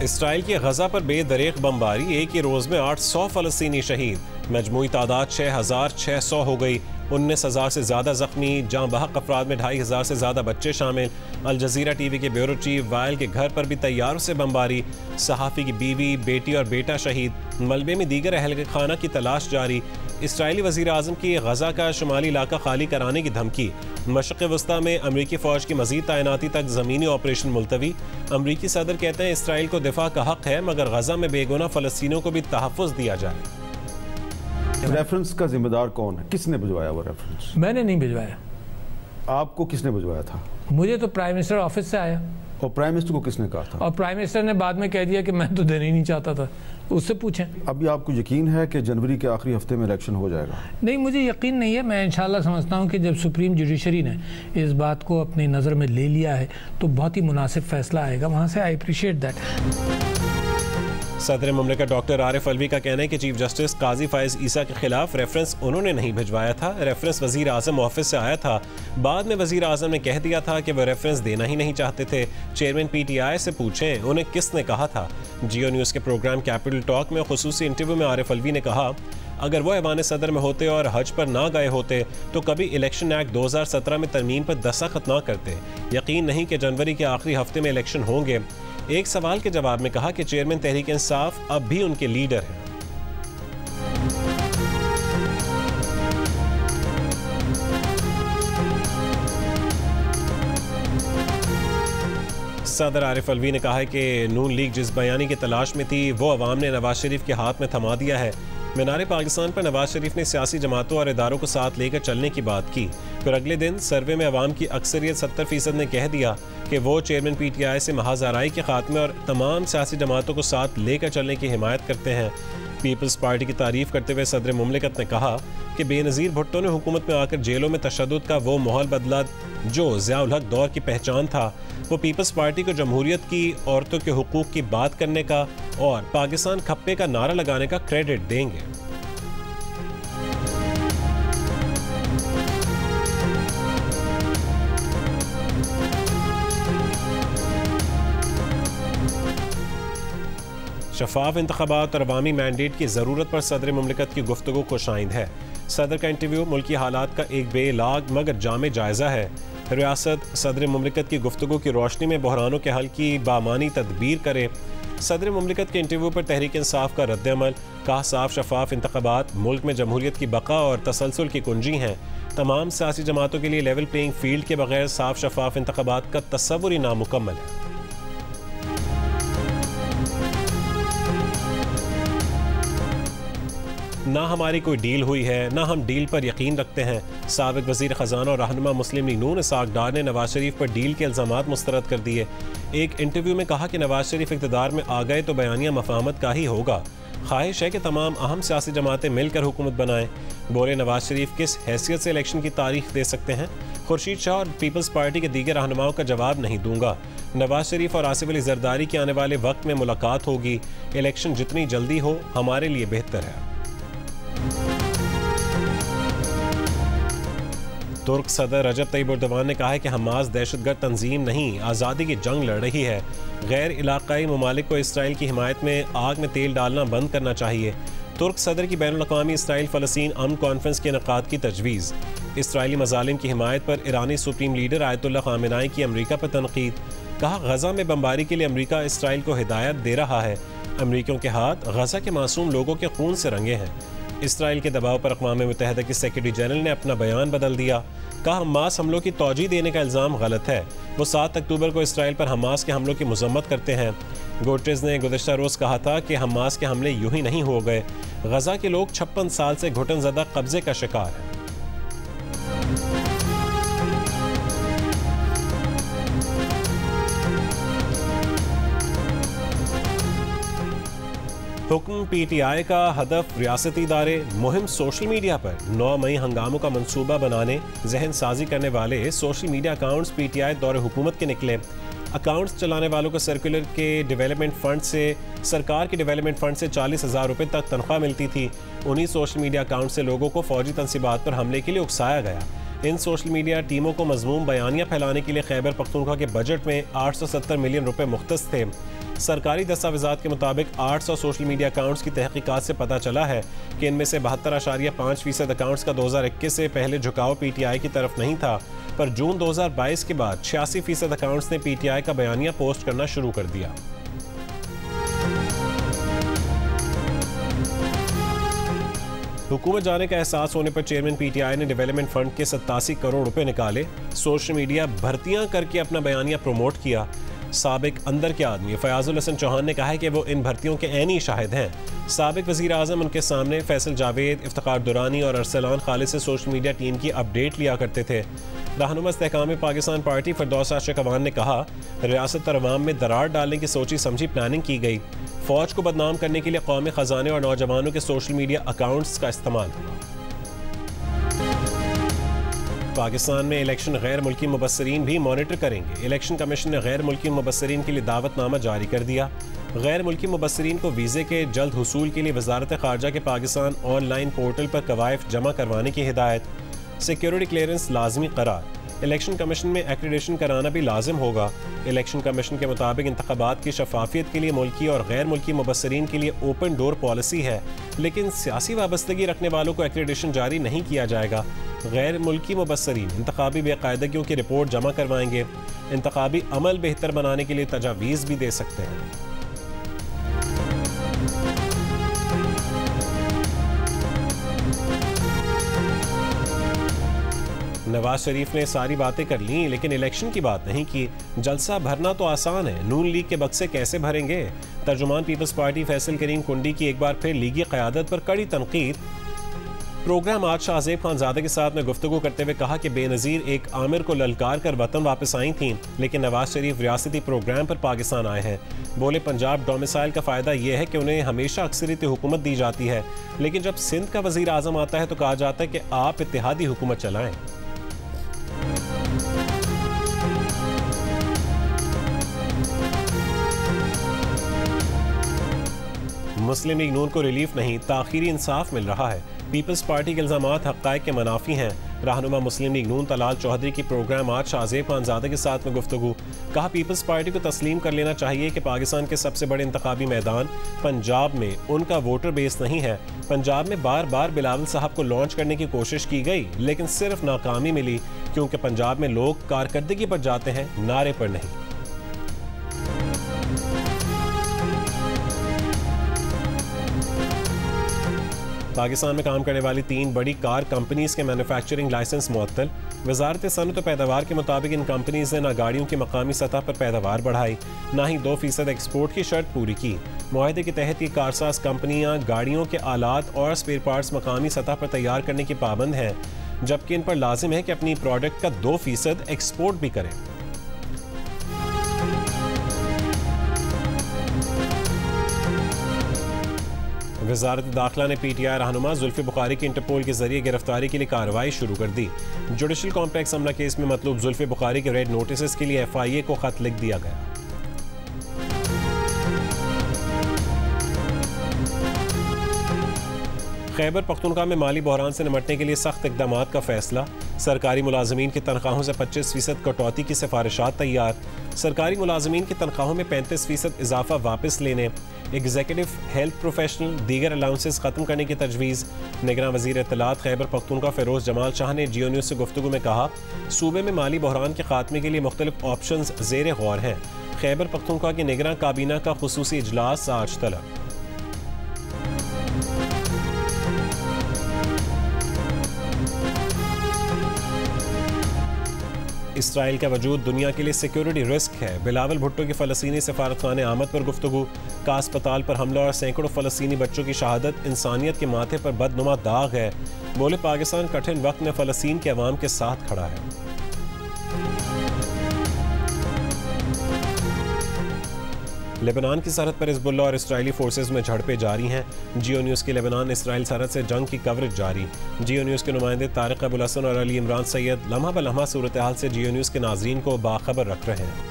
Israel की गजा पर बेदरेक बमबारी, एक ही रोज में 800 फलस्तीनी शहीद, मजमूई तादाद 6,600 हो गई। 19,000 से ज़्यादा जख्मी, जहाँ बहक अफराद में 2,500 से ज़्यादा बच्चे शामिल। अल जजीरा टीवी के ब्यूरो चीफ वायल के घर पर भी तैयारों से बमबारी, सहाफ़ी की बीवी, बेटी और बेटा शहीद, मलबे में दीगर अहल खाना की तलाश जारी। इसराइली वज़ीर आज़म की गजा का शुमाली इलाका खाली कराने की धमकी। मशरिक़ वस्ता में अमरीकी फ़ौज की मज़ीद तैनाती तक ज़मीनी ऑपरेशन मुलतवी। अमरीकी सदर कहते हैं इसराइल को दिफा का हक़ है, मगर गजा में बेगुनाह फ़लस्तीनियों को भी तहफ़्फ़ुज़ दिया जाए। रेफरेंस का जिम्मेदार कौन है? किसने भिजवाया वो रेफरेंस? मैंने नहीं भिजवाया। आपको किसने भिजवाया था? मुझे तो प्राइम मिनिस्टर ऑफिस से आया। और प्राइम मिनिस्टर को किसने कहा था? और प्राइम मिनिस्टर ने बाद में कह दिया कि मैं तो देना ही नहीं चाहता था, उससे पूछें। अभी आपको यकीन है कि जनवरी के आखिरी हफ्ते में इलेक्शन हो जाएगा? नहीं, मुझे यकीन नहीं है। मैं इंशाल्लाह समझता हूँ कि जब सुप्रीम जुडिशरी ने इस बात को अपनी नज़र में ले लिया है तो बहुत ही मुनासिब फैसला आएगा वहाँ से। I appreciate that. सदर मुमलिकत डॉक्टर आरिफ अलवी का कहना है कि चीफ जस्टिस काजी फायज ईसा के खिलाफ रेफरेंस उन्होंने नहीं भिजवाया था। रेफरेंस वजीर आजम ऑफिस से आया था। बाद में वजीर आजम ने कह दिया था कि वह रेफरेंस देना ही नहीं चाहते थे। चेयरमैन PTI से पूछें उन्हें किसने कहा था। जियो न्यूज़ के प्रोग्राम कैपिटल टॉक में खुसूसी इंटरव्यू में आरिफ अलवी ने कहा, अगर वो ऐवान सदर में होते और हज पर ना गए होते तो कभी इलेक्शन एक्ट 2017 में तरमीम पर दस्तखत ना करते। यकीन नहीं कि जनवरी के आखिरी हफ्ते में इलेक्शन होंगे। एक सवाल के जवाब में कहा कि चेयरमैन तहरीक इंसाफ अब भी उनके लीडर हैं। सदर आरिफ अलवी ने कहा है कि नून लीग जिस बयानी की तलाश में थी वो अवाम ने नवाज शरीफ के हाथ में थमा दिया है। मीनार पाकिस्तान पर नवाज शरीफ ने सियासी जमातों और इदारों को साथ लेकर चलने की बात की। फिर अगले दिन सर्वे में अवाम की अक्सरियत 70% ने कह दिया कि वो चेयरमैन PTI से महज आराई के खात्मे और तमाम सियासी जमातों को साथ लेकर चलने की हिमायत करते हैं। पीपल्स पार्टी की तारीफ करते हुए सदर मुमलिकत ने कहा कि बेनज़ीर भुट्टो ने हुकूमत में आकर जेलों में तशद्दुद का वो माहौल बदला जो ज़िया-उल हक दौर की पहचान था। वो पीपल्स पार्टी को जमहूरियत की, औरतों के हुकूक की बात करने का और पाकिस्तान खप्पे का नारा लगाने का क्रेडिट देंगे। शफाफ इंतखाबात और अवामी मैंडेट की ज़रूरत पर सदर मुमलिकत की गुफ्तगू खुशाइंद है। सदर का इंटरव्यू मुल्की हालात का एक बेलाग मगर जामे जायज़ा है। रियासत सदर मुमलिकत की गुफ्तगू की रोशनी में बहरानों के हल की बामानी तदबीर करे। सदर मुमलिकत के इंटरव्यू पर तहरीक इंसाफ का रद्द-ए-अमल, कहा साफ शफाफ इंतखाबात मुल्क में जमहूरियत की बका और तसलसल की कुंजी हैं। तमाम सियासी जमातों के लिए लेवल प्लेइंग फील्ड के बगैर साफ शफाफ इंतखाबात का तस्वुर ही नामुकम्मल है। ना हमारी कोई डील हुई है, ना हम डील पर यकीन रखते हैं। साबिक वज़ीर ख़जाना और रहनुमा मुस्लिम लीग नून इसाक डार ने नवाज शरीफ पर डील के इल्ज़ामात मुस्तरद कर दिए। एक इंटरव्यू में कहा कि नवाज शरीफ इक़्तिदार में आ गए तो बयानिया मफाहमत का ही होगा। ख्वाहिश है कि तमाम अहम सियासी जमातें मिलकर हुकूमत बनाएं। बोले नवाज शरीफ किस हैसियत से इलेक्शन की तारीख दे सकते हैं। खुर्शीद शाह और पीपल्स पार्टी के दीगर रहनुमाओं का जवाब नहीं दूंगा। नवाज शरीफ और आसिफ अली जरदारी की आने वाले वक्त में मुलाकात होगी। इलेक्शन जितनी जल्दी हो हमारे लिए बेहतर है। तुर्क सदर रजब तैयब एर्दोगान ने कहा है कि हमास दहशतगर्द तंजीम नहीं, आज़ादी की जंग लड़ रही है। गैर इलाकाई ममालिक को इसराइल की हिमायत में आग में तेल डालना बंद करना चाहिए। तुर्क सदर की बैनुल-अक़वामी इसराइल फ़लस्तीन अमन कॉन्फ्रेंस के इनेकाद की तजवीज़। इसराइली मज़ालिम की हिमायत पर ईरानी सुप्रीम लीडर आयतुल्लाह ख़ामेनी की अमरीका पर तनकीद। कहा गजा में बमबारी के लिए अमरीका इसराइल को हिदायत दे रहा है। अमरीकियों के हाथ गजा के मासूम लोगों के खून से रंगे हैं। इसराइल के दबाव पर अक़वाम मुत्तहिदा की सेक्रेटरी जनरल ने अपना बयान बदल दिया। कहा हमास हमलों की तौजीह देने का इल्ज़ाम गलत है। वो 7 अक्टूबर को इसराइल पर हमास के हमलों की मज़म्मत करते हैं। गुटेरेस ने गुज़श्ता रोज़ कहा था कि हमास के हमले यूं ही नहीं हो गए। गजा के लोग 56 साल से घुटन ज़दा कब्जे का शिकार हैं। हुक्म PTI का हदफ रियासती इदारे मुहिम सोशल मीडिया पर 9 मई हंगामों का मंसूबा बनाने जहन साजी करने वाले सोशल मीडिया अकाउंट्स PTI दौरे हुकूमत के निकले। अकाउंट्स चलाने वालों को सर्कुलर के डेवलपमेंट फंड से सरकार के डेवलपमेंट फंड से 40,000 रुपये तक तनख्वाह मिलती थी। उन्हीं सोशल मीडिया अकाउंट से लोगों को फौजी तनसीबात पर हमले के लिए उकसाया गया। इन सोशल मीडिया टीमों को मजमूम बयानियाँ फैलाने के लिए खैबर पख्तूनख्वा के बजट में 870 मिलियन रुपए मुख्तस थे। सरकारी दस्तावेजात के मुताबिक 800 सोशल मीडिया अकाउंट्स की तहकीकात से पता चला है कि इनमें से 72.5% अकाउंट्स का 2021 से पहले झुकाव PTI की तरफ नहीं था, पर जून 2022 के बाद 86% अकाउंट्स ने PTI का बयानिया पोस्ट करना शुरू कर दिया। हुकूमत जाने का एहसास होने पर चेयरमैन PTI ने डेवलपमेंट फंड के 87 करोड़ रुपए निकाले। सोशल मीडिया भर्तियां करके अपना बयानिया प्रमोट किया। साबिक अंदर के आदमी फयाजुल हसन चौहान ने कहा है कि वो इन भर्तियों के ऐनी शाहिद हैं। साबिक वज़ीर आज़म उनके सामने फैसल जावेद, इफ्तिखार दुरानी और अरसलान खालिद से सोशल मीडिया टीम की अपडेट लिया करते थे। रहनुमा इस्तेहकाम पाकिस्तान पार्टी फरदौस आशिक अवान ने कहा, रियासत और अवाम में दरार डालने की सोची समझी प्लानिंग की गई। फौज को बदनाम करने के लिए कौमी खजाने और नौजवानों के सोशल मीडिया अकाउंट्स का इस्तेमाल। पाकिस्तान में इलेक्शन गैर मुल्की मुबस्सरीन भी मॉनिटर करेंगे। इलेक्शन कमीशन ने गैर मुल्की मुबस्सरीन के लिए दावतनामा जारी कर दिया। गैर मुल्की मुबस्सरीन को वीज़े के जल्द हुसूल के लिए वजारत ख़ारजा के पाकिस्तान ऑनलाइन पोर्टल पर कवायफ जमा करवाने की हिदायत। सिक्योरिटी क्लियरेंस लाजमी करार। इलेक्शन कमीशन में एक्रेडिटेशन कराना भी लाजिम होगा। इलेक्शन कमीशन के मुताबिक इंतखाबात की शफाफियत के लिए मुल्की और गैर मुल्की मुबस्सरीन के लिए ओपन डोर पॉलिसी है, लेकिन सियासी वाबस्तगी रखने वालों को एक्रेडिटेशन जारी नहीं किया जाएगा। गैर मुल्की मुबस्सरीन इंतखाबी बेकायदगियों की रिपोर्ट जमा करवाएंगे। इंतखाबी अमल बेहतर बनाने के लिए तजावीज़ भी दे सकते हैं। नवाज शरीफ ने सारी बातें कर ली, लेकिन इलेक्शन की बात नहीं की। जलसा भरना तो आसान है, नून लीग के बक्से कैसे भरेंगे? तर्जुमान पीपल्स पार्टी फैसल करीम कुंडी की एक बार फिर लीगी क़यादत पर कड़ी तनकीद। प्रोग्राम आज शाहजेब खानजादे के साथ में गुफ्तगू करते हुए कहा कि बेनज़ीर एक आमिर को ललकार कर वतन वापस आई थीं, लेकिन नवाज शरीफ रियासती प्रोग्राम पर पाकिस्तान आए हैं। बोले, पंजाब डोमिसाइल का फ़ायदा यह है कि उन्हें हमेशा अक्सरियती हुकूमत दी जाती है, लेकिन जब सिंध का वज़ीर आज़म आता है तो कहा जाता है कि आप इत्तेहादी हुकूमत चलाएं। मुस्लिम लीग नून को रिलीफ नहीं, ताख़ीरी इंसाफ मिल रहा है। पीपल्स पार्टी के इल्ज़ामात हक़ाइक़ के मुनाफी हैं। रहनुमा मुस्लिम लीग नून तलाल चौधरी की प्रोग्राम आज शाहजेब खानजादे के साथ में गुफ्तगू। कहा, पीपल्स पार्टी को तस्लीम कर लेना चाहिए कि पाकिस्तान के सबसे बड़े इंतखाबी मैदान पंजाब में उनका वोटर बेस नहीं है। पंजाब में बार बार बिलावल साहब को लॉन्च करने की कोशिश की गई, लेकिन सिर्फ नाकामी मिली, क्योंकि पंजाब में लोग कारकर्दगी पर जाते हैं, नारे पर नहीं। पाकिस्तान में काम करने वाली 3 बड़ी कार कंपनीज के मैन्युफैक्चरिंग लाइसेंस मुअत्तल। वजारत सनअत और पैदावार के मुताबिक इन कंपनीज ने ना गाड़ियों की मकामी सतह पर पैदावार बढ़ाई, ना ही 2% एक्सपोर्ट की शर्त पूरी की। मुआहदे के तहत ये कारसाज कंपनियां गाड़ियों के आलात और स्पेयर पार्ट्स मकामी सतह पर तैयार करने की पाबंद हैं, जबकि इन पर लाजिम है कि अपनी प्रोडक्ट का 2% एक्सपोर्ट भी करें। वज़ारत दाखिला ने PTI रहनुमा जुल्फ़ी बुखारी की इंटरपोल के जरिए गिरफ्तारी के लिए कार्रवाई शुरू कर दी। जुडिशल कॉम्प्लेक्स हमला केस में मतलूब जुल्फ़ी बुखारी के रेड नोटिस के लिए FIA को खत लिख दिया गया। खैबर पख्तूनख्वा में माली बहरान से निमटने के लिए सख्त इक़दामात का फैसला। सरकारी मुलाजमीन की तनख्वाहों से 25% कटौती की सिफारिशात तैयार। सरकारी मुलाजमीन की तनख्वाहों में 35% इजाफा वापस लेने। एग्जीक्यूटिव हेल्थ प्रोफेशनल दीगर अलाउंसेस खत्म करने की तजवीज़। निगरान वज़ीर इत्तलात खैबर पख्तूनख्वा फ़िरोज़ जमाल शाह ने जियो न्यूज़ से गुफ्तगू में कहा, सूबे में माली बहरान के खात्मे के लिए मुख्तलिफ ऑप्शंस ज़ेर गौर हैं। खैबर पख्तूनख्वा की निगरान काबीना का खुसूसी इजलास आज तलब। इसराइल का वजूद दुनिया के लिए सिक्योरिटी रिस्क है। बिलावल भुट्टो की फ़लस्तीनी सफारतखाने आमद पर गुफ्तगू। का अस्पताल पर हमला और सैकड़ों फ़लस्तीनी बच्चों की शहादत इंसानियत के माथे पर बदनुमा दाग है। बोले, पाकिस्तान कठिन वक्त में फ़लस्तीन के अवाम के साथ खड़ा है। लेबनान की सरहद पर हिज़्बुल्लाह और इसराइली फोर्सेस में झड़पें जारी हैं। जियो न्यूज़ की लेबनान इसराइल सरहद से जंग की कवरेज जारी। जियो न्यूज़ के नुमाइंदे तारिक अबुल हसन और अली इमरान सैयद लम्हा ब लम्हा सूरत हाल से जियो न्यूज़ के नाजरीन को बाखबर रख रहे हैं।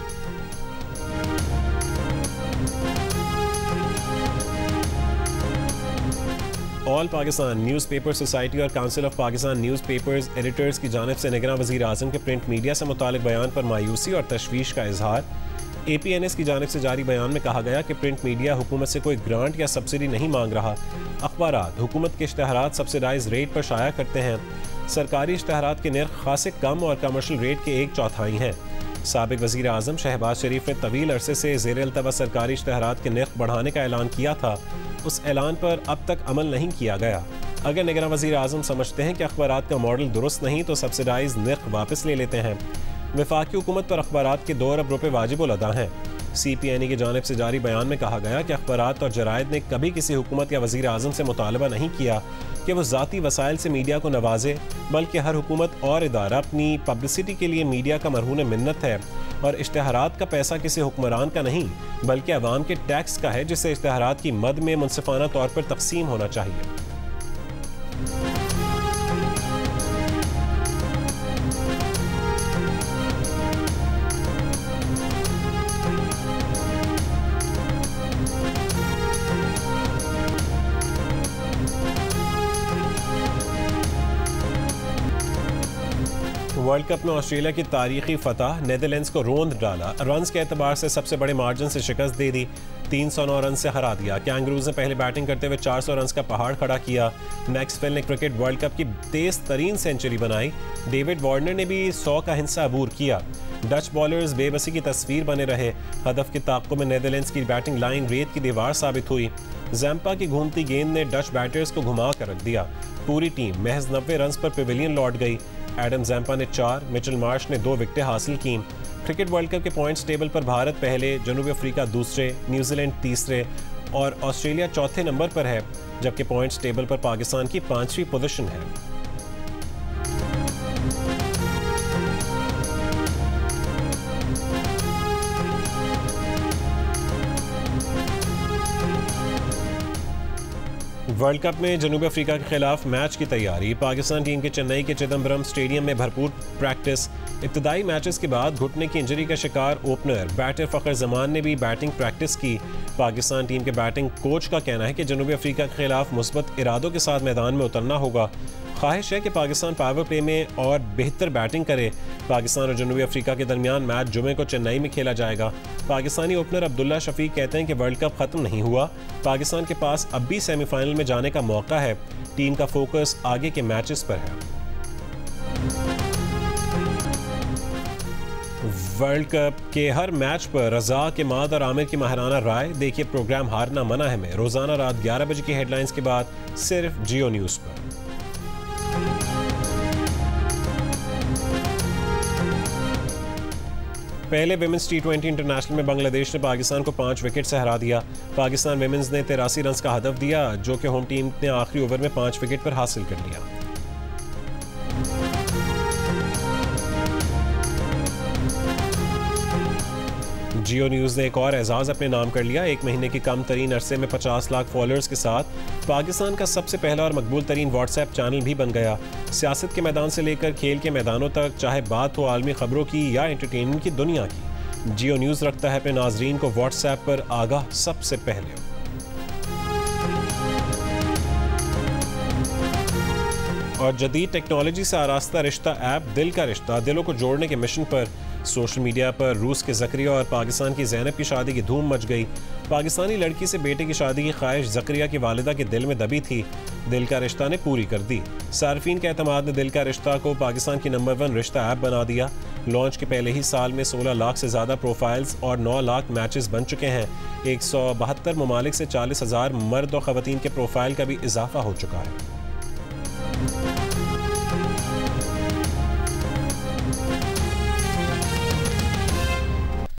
ऑल पाकिस्तान न्यूज़पेपर सोसाइटी और council of Pakistan newspapers editors की जानिब से निगरान वज़ीर आज़म के प्रिंट मीडिया से मुतालिक बयान पर मायूसी और तशवीश का इजहार। APNS की जानिब से जारी बयान में कहा गया कि प्रिंट मीडिया हुकूमत से कोई ग्रांट या सब्सिडी नहीं मांग रहा। अखबारात हुकूमत के इश्तहारात सब्सिडाइज रेट पर शाया करते हैं। सरकारी इश्तहारात के निर्ख खासे कम और कमर्शियल रेट के 1/4 हैं। साबिक वज़ीर आज़म शहबाज शरीफ ने तवील अरसे से ज़ेर अल्तवा सरकारी इश्तहारात के निर्ख बढ़ाने का ऐलान किया था। उस ऐलान पर अब तक अमल नहीं किया गया। अगर निगरान वज़ीर आज़म समझते हैं कि अखबारात का मॉडल दुरुस्त नहीं तो सब्सिडाइज निर्ख वापस ले लेते हैं। वफाकी हुकूमत पर अखबारात के 2 अरब रुपये वाजिब अदा हैं। CPNE की जानिब से जारी बयान में कहा गया कि अखबारात और जरायद ने कभी किसी हुकूमत या वज़ीर आज़म से मुतालबा नहीं किया कि वो ज़ाती वसाइल से मीडिया को नवाजे, बल्कि हर हुकूमत और इदारा अपनी पब्लिसिटी के लिए मीडिया का मरहून मिन्नत है और इश्तहारात का पैसा किसी हुक्मरान का नहीं बल्कि अवाम के टैक्स का है, जिससे इश्तहारात की मद में मुनसिफाना तौर पर तकसीम होना चाहिए। वर्ल्ड कप में ऑस्ट्रेलिया की तारीखी फतह, नेदरलैंड्स को रोंद डाला। रन्स के एतबार से सबसे बड़े मार्जिन से शिकस्त दे दी, 309 रन से हरा दिया। कैंगरूज ने पहले बैटिंग करते हुए 400 रन का पहाड़ खड़ा किया। मैक्सवेल ने क्रिकेट वर्ल्ड कप की तेज तरीन सेंचुरी बनाई। डेविड वार्नर ने भी 100 का हिस्सा अबूर किया। डच बॉलर्स बेबसी की तस्वीर बने रहे। हदफ के ताक़ुब में नेदरलैंड्स की बैटिंग लाइन रेत की दीवार साबित हुई। जैम्पा की घूमती गेंद ने डच बैटर्स को घुमा कर रख दिया। पूरी टीम महज 90 रन पर पेविलियन लौट गई। एडम जैम्पा ने 4, मिचेल मार्श ने 2 विकेटें हासिल की। क्रिकेट वर्ल्ड कप के पॉइंट्स टेबल पर भारत पहले, जनूबी अफ्रीका दूसरे, न्यूजीलैंड तीसरे और ऑस्ट्रेलिया चौथे नंबर पर है, जबकि पॉइंट्स टेबल पर पाकिस्तान की 5वीं पोजीशन है। वर्ल्ड कप में जनूबी अफ्रीका के खिलाफ मैच की तैयारी। पाकिस्तान टीम के चेन्नई के चिदम्बरम स्टेडियम में भरपूर प्रैक्टिस। इब्तदाई मैचेस के बाद घुटने की इंजरी का शिकार ओपनर बैटर फ़खर जमान ने भी बैटिंग प्रैक्टिस की। पाकिस्तान टीम के बैटिंग कोच का कहना है कि जनूबी अफ्रीका के खिलाफ मुस्बत इरादों के साथ मैदान में उतरना होगा। ख्वाहिश है कि पाकिस्तान पावर प्ले में और बेहतर बैटिंग करे। पाकिस्तान और जनूबी अफ्रीका के दरमियान मैच जुमे को चेन्नई में खेला जाएगा। पाकिस्तानी ओपनर अब्दुल्ला शफीक कहते हैं कि वर्ल्ड कप ख़त्म नहीं हुआ, पाकिस्तान के पास अब भी सेमीफाइनल में जाने का मौका है। टीम का फोकस आगे के मैचेस पर है। वर्ल्ड कप के हर मैच पर रजा के माद और आमिर की माहराना राय देखिए प्रोग्राम हारना मना है में, रोजाना रात 11 बजे की हेडलाइंस के बाद सिर्फ जियो न्यूज़ पर। पहले विमेंस T20 इंटरनेशनल में बांग्लादेश ने पाकिस्तान को 5 विकेट से हरा दिया। पाकिस्तान विमेंस ने 83 रन का हदफ दिया, जो कि होम टीम ने आखिरी ओवर में 5 विकेट पर हासिल कर लिया। जियो न्यूज़ ने एक और एजाज़ अपने नाम कर लिया। 1 महीने की कम तरीन अरसे में 50 लाख फॉलोअर्स के साथ पाकिस्तान का सबसे पहला और मकबूल तरीन व्हाट्सएप चैनल भी बन गया। सियासत के मैदान से लेकर खेल के मैदानों तक, चाहे बात हो आलमी खबरों की या एंटरटेनमेंट की दुनिया की, जियो न्यूज़ रखता है अपने नाजरीन को व्हाट्सएप पर आगाह सबसे पहले। और जदीद टेक्नोलॉजी से आरास्ता रिश्ता ऐप दिल का रिश्ता दिलों को जोड़ने के मिशन पर। सोशल मीडिया पर रूस के ज़करिया और पाकिस्तान की ज़ैनब की शादी की धूम मच गई। पाकिस्तानी लड़की से बेटे की शादी की ख्वाहिश ज़करिया की वालिदा के दिल में दबी थी, दिल का रिश्ता ने पूरी कर दी। सार्फिन के एतमाद ने दिल का रिश्ता को पाकिस्तान की नंबर 1 रिश्ता ऐप बना दिया। लॉन्च के पहले ही साल में 16 लाख से ज़्यादा प्रोफाइल्स और 9 लाख मैचेस बन चुके हैं। 172 ममालिक से 40,000 मर्द और ख़वातीन के प्रोफाइल का भी इजाफा हो चुका है।